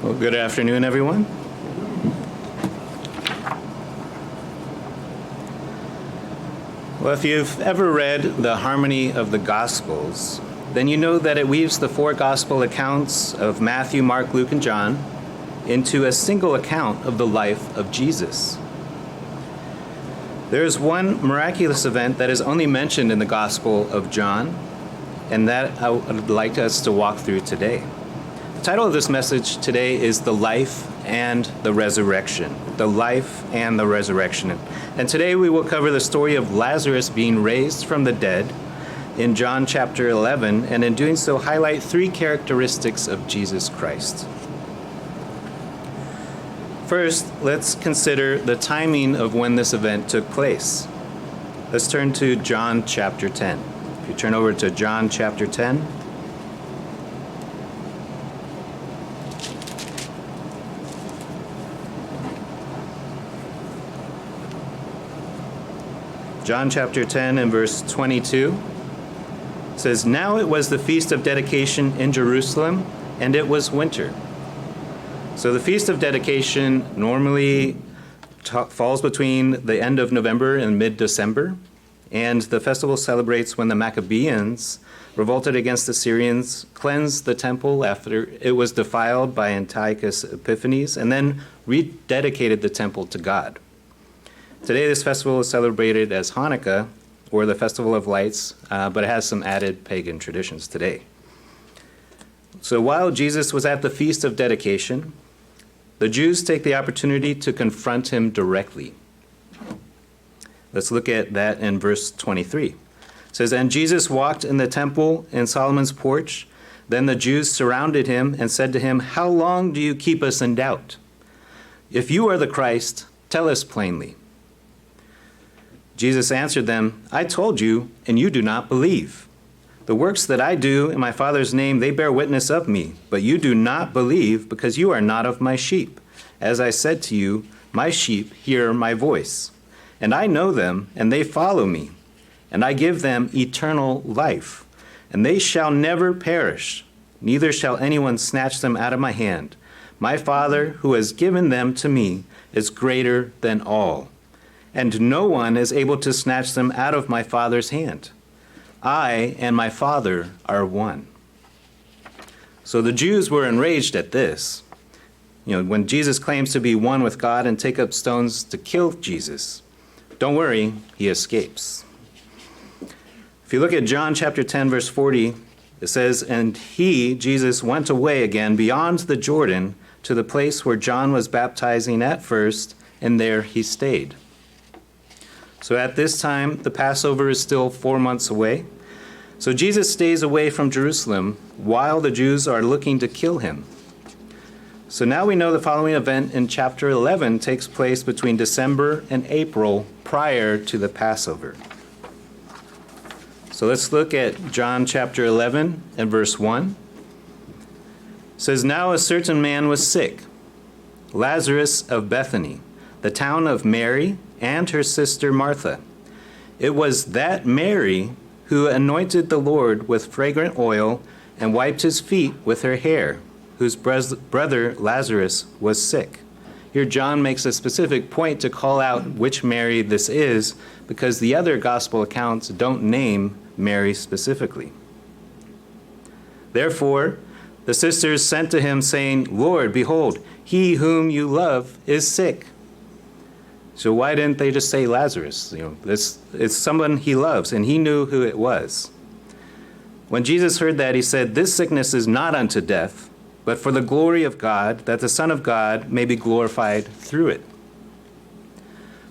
Well, good afternoon, everyone. Well, if you've ever read the Harmony of the Gospels, then you know that it weaves the four gospel accounts of Matthew, Mark, Luke, and John into a single account of the life of Jesus. There is one miraculous event that is only mentioned in the Gospel of John, and that I would like us to walk through today. The title of this message today is The Life and the Resurrection. The Life and the Resurrection. And today we will cover the story of Lazarus being raised from the dead in John chapter 11, and in doing so highlight three characteristics of Jesus Christ. First, let's consider the timing of when this event took place. Let's turn to John chapter 10. If you turn over to John chapter 10, John chapter 10 and verse 22 says, "Now it was the feast of dedication in Jerusalem, and it was winter." So the feast of dedication normally falls between the end of November and mid-December, and the festival celebrates when the Maccabeans revolted against the Syrians, cleansed the temple after it was defiled by Antiochus Epiphanes, and then rededicated the temple to God. Today, this festival is celebrated as Hanukkah, or the Festival of Lights, but it has some added pagan traditions today. So while Jesus was at the Feast of Dedication, the Jews take the opportunity to confront him directly. Let's look at that in verse 23. It says, "And Jesus walked in the temple in Solomon's porch. Then the Jews surrounded him and said to him, 'How long do you keep us in doubt? If you are the Christ, tell us plainly.' Jesus answered them, 'I told you, and you do not believe. The works that I do in my Father's name, they bear witness of me, but you do not believe because you are not of my sheep. As I said to you, my sheep hear my voice, and I know them, and they follow me, and I give them eternal life, and they shall never perish, neither shall anyone snatch them out of my hand. My Father, who has given them to me, is greater than all, and no one is able to snatch them out of my Father's hand. I and my Father are one.'" So the Jews were enraged at this. When Jesus claims to be one with God and take up stones to kill Jesus. Don't worry, he escapes. If you look at John chapter 10, verse 40, it says, "And he, Jesus, went away again beyond the Jordan to the place where John was baptizing at first, and there he stayed." So at this time, the Passover is still 4 months away. So Jesus stays away from Jerusalem while the Jews are looking to kill him. So now we know the following event in chapter 11 takes place between December and April prior to the Passover. So let's look at John chapter 11 and verse 1. It says, "Now a certain man was sick, Lazarus of Bethany, the town of Mary and her sister Martha. It was that Mary who anointed the Lord with fragrant oil and wiped his feet with her hair, whose brother Lazarus was sick." Here John makes a specific point to call out which Mary this is, because the other gospel accounts don't name Mary specifically. "Therefore the sisters sent to him, saying, 'Lord, behold, he whom you love is sick.'" So why didn't they just say Lazarus? This is someone he loves, and he knew who it was. When Jesus heard that, he said, "This sickness is not unto death, but for the glory of God, that the Son of God may be glorified through it."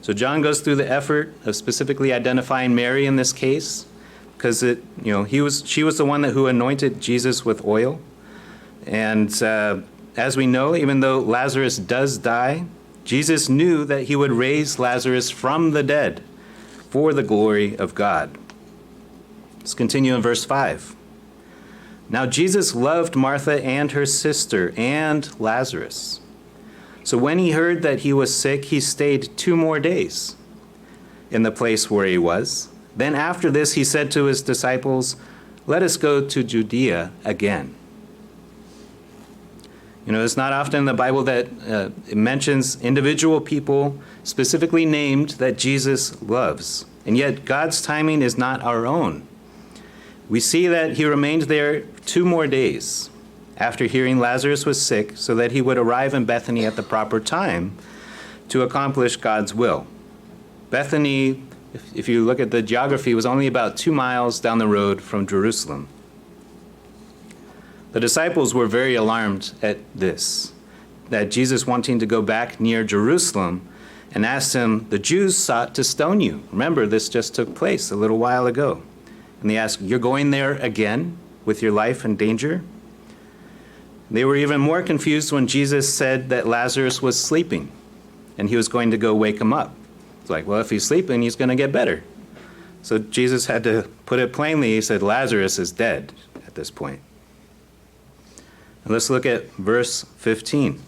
So John goes through the effort of specifically identifying Mary in this case, because she was the one who anointed Jesus with oil. And as we know, even though Lazarus does die, Jesus knew that he would raise Lazarus from the dead for the glory of God. Let's continue in verse 5. "Now Jesus loved Martha and her sister and Lazarus. So when he heard that he was sick, he stayed 2 more days in the place where he was. Then after this he said to his disciples, 'Let us go to Judea again.'" You know, it's not often in the Bible that it mentions individual people specifically named that Jesus loves. And yet God's timing is not our own. We see that he remained there 2 more days after hearing Lazarus was sick so that he would arrive in Bethany at the proper time to accomplish God's will. Bethany, if you look at the geography, was only about 2 miles down the road from Jerusalem. The disciples were very alarmed at this, that Jesus wanting to go back near Jerusalem, and asked him, "The Jews sought to stone you." Remember, this just took place a little while ago. And they asked, "You're going there again with your life in danger?" They were even more confused when Jesus said that Lazarus was sleeping and he was going to go wake him up. It's like, well, if he's sleeping, he's going to get better. So Jesus had to put it plainly. He said, Lazarus is dead at this point. And let's look at verse 15.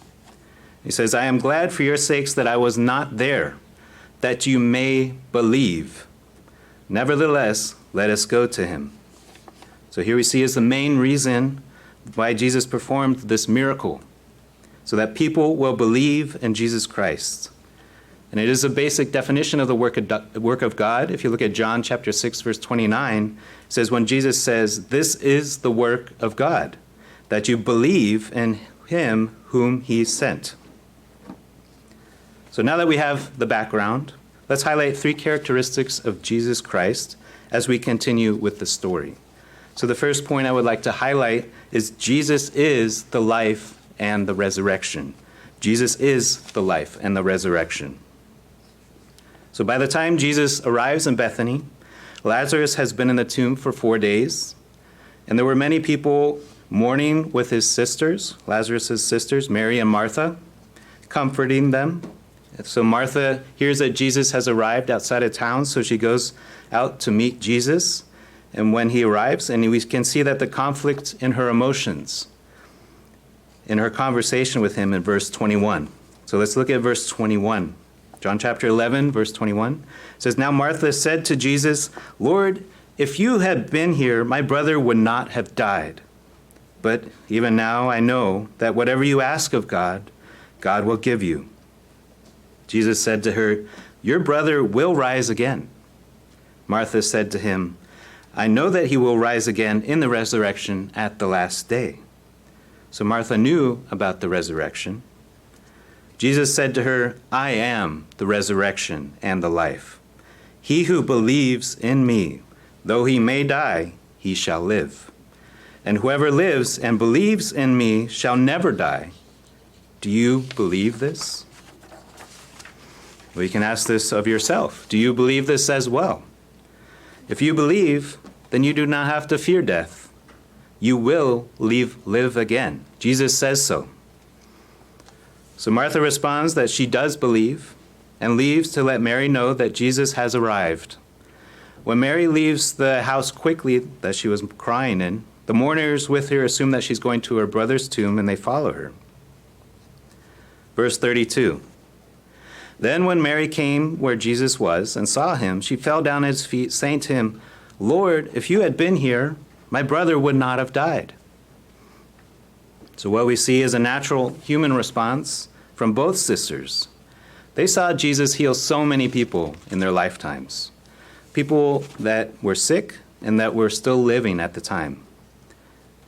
He says, "I am glad for your sakes that I was not there, that you may believe. Nevertheless, let us go to him." So here we see is the main reason why Jesus performed this miracle, so that people will believe in Jesus Christ. And it is a basic definition of the work of God. If you look at John chapter 6, verse 29, it says, when Jesus says, "This is the work of God, that you believe in him whom he sent." So now that we have the background, let's highlight 3 characteristics of Jesus Christ as we continue with the story. So the first point I would like to highlight is Jesus is the life and the resurrection. Jesus is the life and the resurrection. So by the time Jesus arrives in Bethany, Lazarus has been in the tomb for 4 days, and there were many people mourning with his sisters, Lazarus' sisters, Mary and Martha, comforting them. So Martha hears that Jesus has arrived outside of town, so she goes out to meet Jesus. And when he arrives, and we can see that the conflict in her emotions, in her conversation with him in verse 21. So let's look at verse 21. John chapter 11, verse 21 says, "Now Martha said to Jesus, 'Lord, if you had been here, my brother would not have died. But even now I know that whatever you ask of God, God will give you.' Jesus said to her, 'Your brother will rise again.' Martha said to him, 'I know that he will rise again in the resurrection at the last day.' So Martha knew about the resurrection. Jesus said to her, 'I am the resurrection and the life. He who believes in me, though he may die, he shall live. And whoever lives and believes in me shall never die.' Do you believe this?" Well, you can ask this of yourself. Do you believe this as well? If you believe, then you do not have to fear death. You will live again. Jesus says so. So Martha responds that she does believe and leaves to let Mary know that Jesus has arrived. When Mary leaves the house quickly that she was crying in, the mourners with her assume that she's going to her brother's tomb, and they follow her. Verse 32. "Then when Mary came where Jesus was and saw him, she fell down at his feet, saying to him, 'Lord, if you had been here, my brother would not have died.'" So what we see is a natural human response from both sisters. They saw Jesus heal so many people in their lifetimes, people that were sick and that were still living at the time.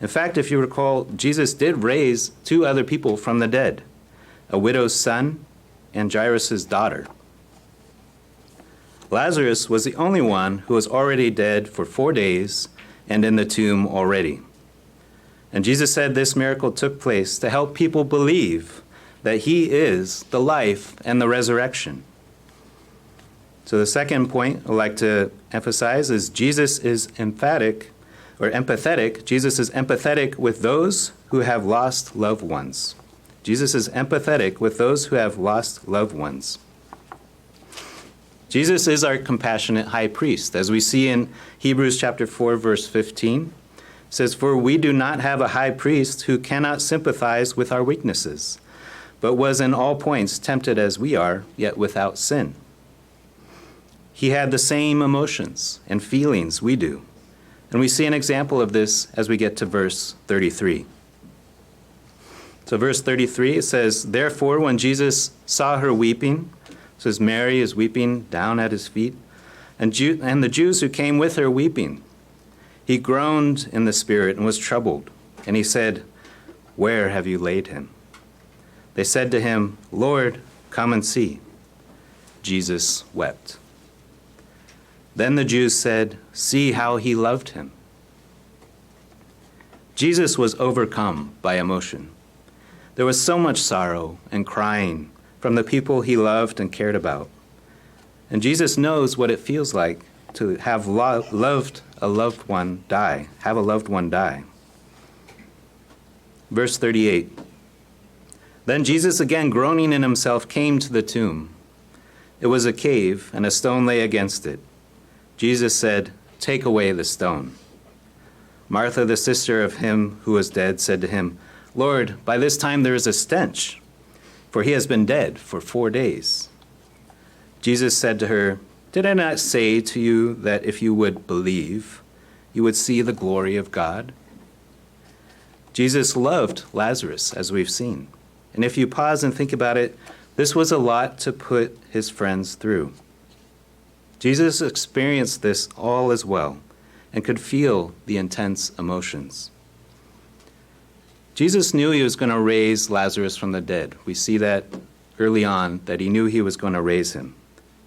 In fact, if you recall, Jesus did raise 2 other people from the dead, a widow's son and Jairus' daughter. Lazarus was the only one who was already dead for 4 days and in the tomb already. And Jesus said this miracle took place to help people believe that he is the life and the resurrection. So the second point I'd like to emphasize is Jesus is empathetic. Jesus is empathetic with those who have lost loved ones. Jesus is empathetic with those who have lost loved ones. Jesus is our compassionate high priest, as we see in Hebrews chapter 4, verse 15. It says, "For we do not have a high priest who cannot sympathize with our weaknesses, but was in all points tempted as we are, yet without sin." He had the same emotions and feelings we do. And we see an example of this as we get to verse 33. So verse 33, it says, "Therefore, when Jesus saw her weeping," says Mary is weeping down at his feet, and the Jews who came with her weeping, he groaned in the spirit and was troubled. And he said, "Where have you laid him?" They said to him, "Lord, come and see." Jesus wept. Then the Jews said, "See how he loved him." Jesus was overcome by emotion. There was so much sorrow and crying from the people he loved and cared about. And Jesus knows what it feels like to have loved a loved one die, have a loved one die. Verse 38, "Then Jesus, again groaning in himself, came to the tomb. It was a cave, and a stone lay against it. Jesus said, 'Take away the stone.' Martha, the sister of him who was dead, said to him, 'Lord, by this time there is a stench, for he has been dead for 4 days.' Jesus said to her, 'Did I not say to you that if you would believe, you would see the glory of God?'" Jesus loved Lazarus, as we've seen. And if you pause and think about it, this was a lot to put his friends through. Jesus experienced this all as well and could feel the intense emotions. Jesus knew he was going to raise Lazarus from the dead. We see that early on, that he knew he was going to raise him.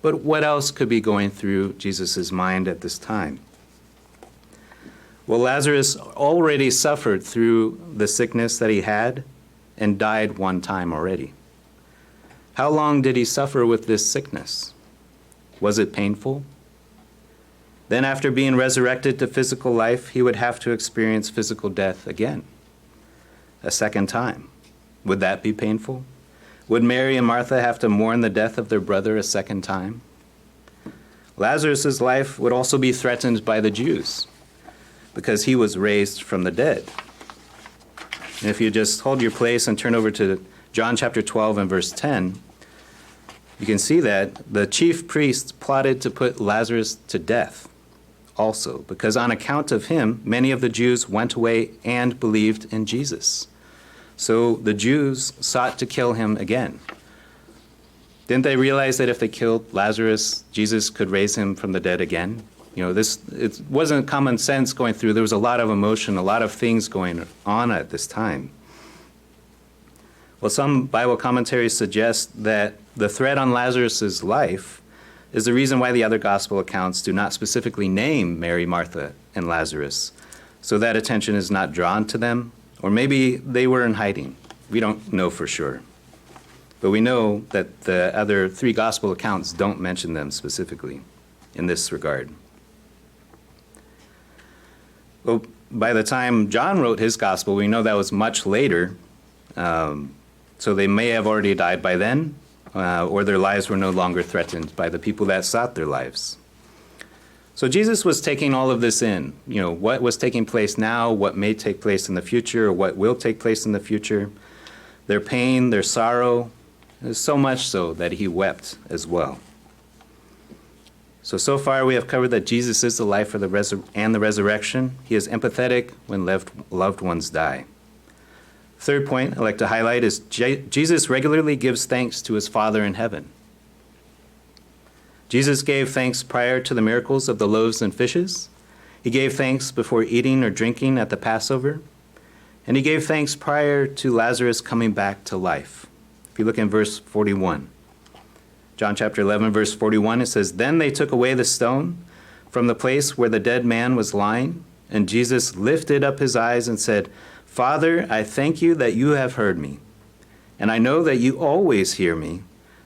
But what else could be going through Jesus' mind at this time? Well, Lazarus already suffered through the sickness that he had and died one time already. How long did he suffer with this sickness? Was it painful? Then after being resurrected to physical life, he would have to experience physical death again, a second time. Would that be painful? Would Mary and Martha have to mourn the death of their brother a second time? Lazarus' life would also be threatened by the Jews because he was raised from the dead. And if you just hold your place and turn over to John chapter 12 and verse 10, you can see that the chief priests plotted to put Lazarus to death also, because on account of him, many of the Jews went away and believed in Jesus. So the Jews sought to kill him again. Didn't they realize that if they killed Lazarus, Jesus could raise him from the dead again? You know, it wasn't common sense going through. There was a lot of emotion, a lot of things going on at this time. Well, some Bible commentaries suggest that the threat on Lazarus' life is the reason why the other gospel accounts do not specifically name Mary, Martha, and Lazarus, so that attention is not drawn to them, or maybe they were in hiding. We don't know for sure. But we know that the other 3 gospel accounts don't mention them specifically in this regard. Well, by the time John wrote his gospel, we know that was much later, so they may have already died by then, or their lives were no longer threatened by the people that sought their lives. So Jesus was taking all of this in, you know, what was taking place now, what may take place in the future, or what will take place in the future, their pain, their sorrow, so much so that he wept as well. So far we have covered that Jesus is the life and the resurrection. He is empathetic when loved ones die. Third point I'd like to highlight is Jesus regularly gives thanks to his Father in heaven. Jesus gave thanks prior to the miracles of the loaves and fishes. He gave thanks before eating or drinking at the Passover. And he gave thanks prior to Lazarus coming back to life. If you look in verse 41. John chapter 11, verse 41, it says, "Then they took away the stone from the place where the dead man was lying, and Jesus lifted up his eyes and said, 'Father, I thank you that you have heard me. And I know that you always hear me,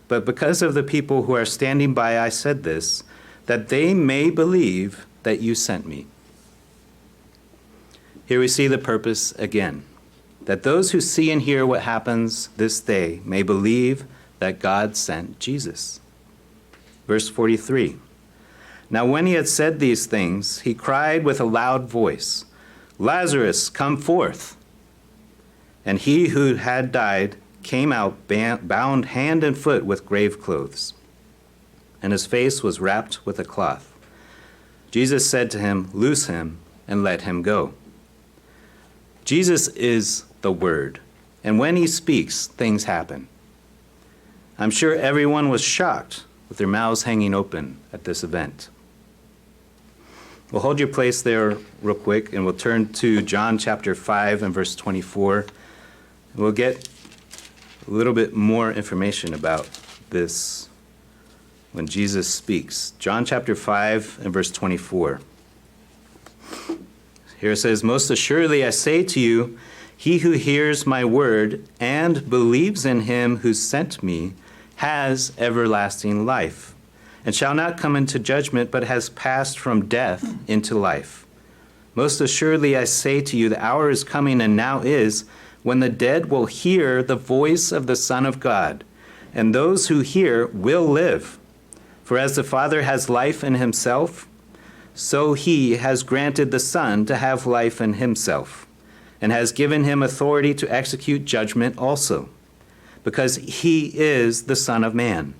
but because of the people who are standing by, I said this, that they may believe that you sent me.'" Here we see the purpose again, that those who see and hear what happens this day may believe that God sent Jesus. Verse 43, "Now when he had said these things, he cried with a loud voice, 'Lazarus, come forth!' And he who had died came out bound hand and foot with grave clothes, and his face was wrapped with a cloth. Jesus said to him, 'Loose him and let him go.'" Jesus is the Word, And when he speaks, things happen. I'm sure everyone was shocked with their mouths hanging open at this event. We'll hold your place there real quick, and we'll turn to John chapter 5 and verse 24. We'll get a little bit more information about this when Jesus speaks. John chapter 5 and verse 24. Here it says, "Most assuredly I say to you, he who hears my word and believes in him who sent me has everlasting life, and shall not come into judgment, but has passed from death into life. Most assuredly I say to you, the hour is coming, and now is, when the dead will hear the voice of the Son of God, and those who hear will live. For as the Father has life in himself, so he has granted the Son to have life in himself, and has given him authority to execute judgment also, because he is the Son of Man.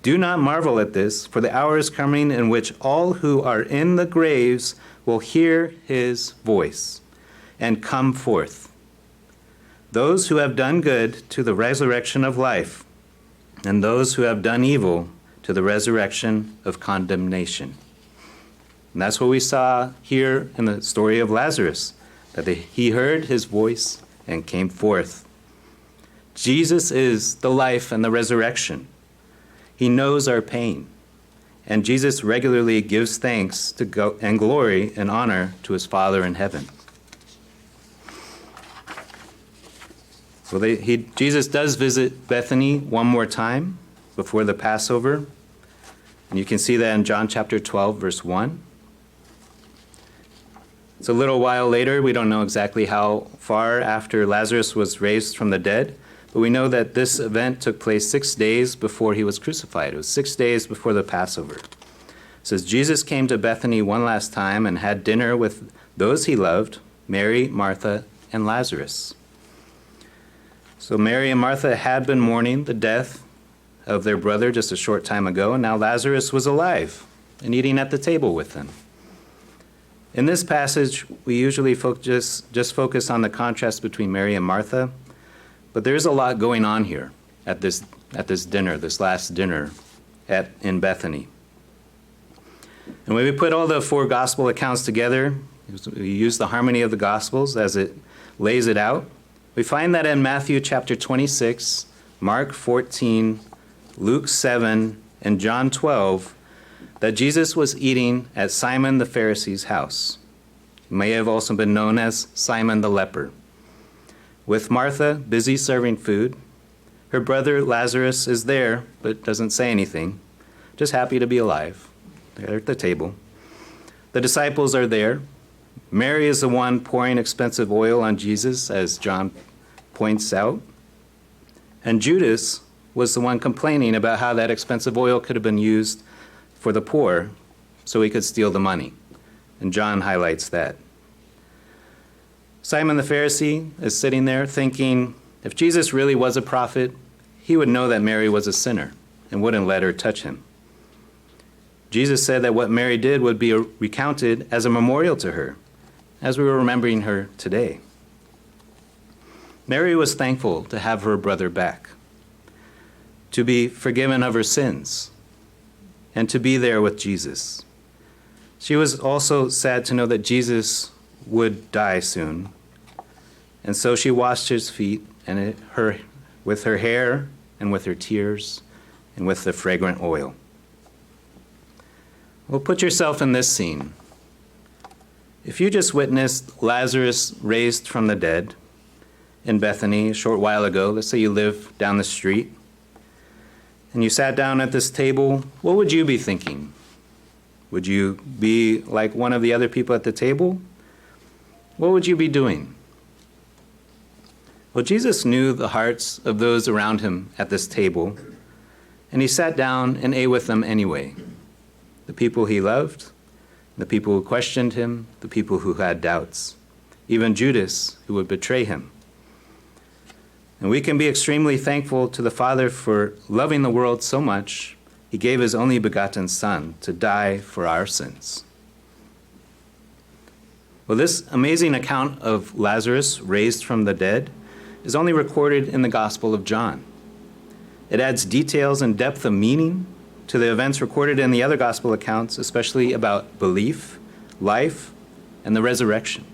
Do not marvel at this, for the hour is coming in which all who are in the graves will hear his voice and come forth. Those who have done good to the resurrection of life, and those who have done evil to the resurrection of condemnation." And that's what we saw here in the story of Lazarus, that he heard his voice and came forth. Jesus is the life and the resurrection. He knows our pain, and Jesus regularly gives thanks to and glory and honor to his Father in heaven. So Jesus does visit Bethany one more time before the Passover, and you can see that in John chapter 12, verse 1. It's a little while later. We don't know exactly how far after Lazarus was raised from the dead, but we know that this event took place 6 days before he was crucified. It was 6 days before the Passover. It says, Jesus came to Bethany one last time and had dinner with those he loved, Mary, Martha, and Lazarus. So Mary and Martha had been mourning the death of their brother just a short time ago, and now Lazarus was alive and eating at the table with them. In this passage, we usually just focus on the contrast between Mary and Martha, but there's a lot going on here at this dinner, this last dinner in Bethany. And when we put all the four gospel accounts together, we use the harmony of the gospels as it lays it out, we find that in Matthew chapter 26, Mark 14, Luke 7, and John 12, that Jesus was eating at Simon the Pharisee's house. He may have also been known as Simon the leper, with Martha busy serving food. Her brother Lazarus is there, but doesn't say anything, just happy to be alive. They're at the table. The disciples are there. Mary is the one pouring expensive oil on Jesus, as John points out. And Judas was the one complaining about how that expensive oil could have been used for the poor so he could steal the money. And John highlights that. Simon the Pharisee is sitting there thinking, if Jesus really was a prophet, he would know that Mary was a sinner and wouldn't let her touch him. Jesus said that what Mary did would be recounted as a memorial to her, as we were remembering her today. Mary was thankful to have her brother back, to be forgiven of her sins, and to be there with Jesus. She was also sad to know that Jesus would die soon, and so she washed his feet with her hair and with her tears and with the fragrant oil. Well, put yourself in this scene. If you just witnessed Lazarus raised from the dead in Bethany a short while ago, let's say you live down the street, and you sat down at this table, what would you be thinking? Would you be like one of the other people at the table? What would you be doing? Well, Jesus knew the hearts of those around him at this table, and he sat down and ate with them anyway. The people he loved, the people who questioned him, the people who had doubts, even Judas, who would betray him. And we can be extremely thankful to the Father for loving the world so much, he gave his only begotten Son to die for our sins. Well, this amazing account of Lazarus raised from the dead is only recorded in the Gospel of John. It adds details and depth of meaning to the events recorded in the other Gospel accounts, especially about belief, life, and the resurrection.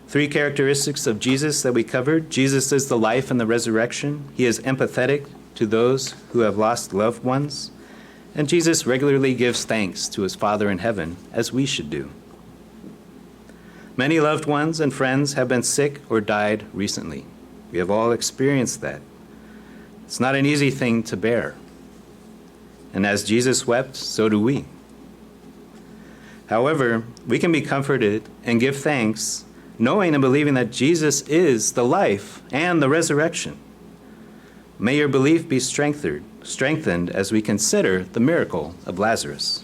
3 characteristics of Jesus that we covered. Jesus is the life and the resurrection. He is empathetic to those who have lost loved ones. And Jesus regularly gives thanks to his Father in heaven, as we should do. Many loved ones and friends have been sick or died recently. We have all experienced that. It's not an easy thing to bear. And as Jesus wept, so do we. However, we can be comforted and give thanks, knowing and believing that Jesus is the life and the resurrection. May your belief be strengthened as we consider the miracle of Lazarus.